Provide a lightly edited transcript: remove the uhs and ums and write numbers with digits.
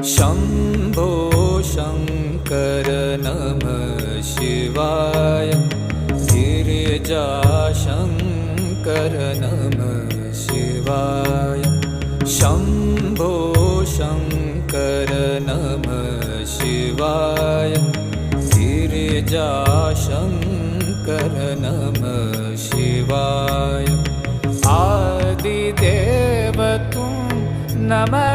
शम्भो शङ्कर नमः शिवाय। गिरिजाशङ्कर नमः शिवाय। शम्भो शङ्कर नमः शिवाय। गिरिजाशङ्कर नमः शिवाय। आदिदेव तुम नमः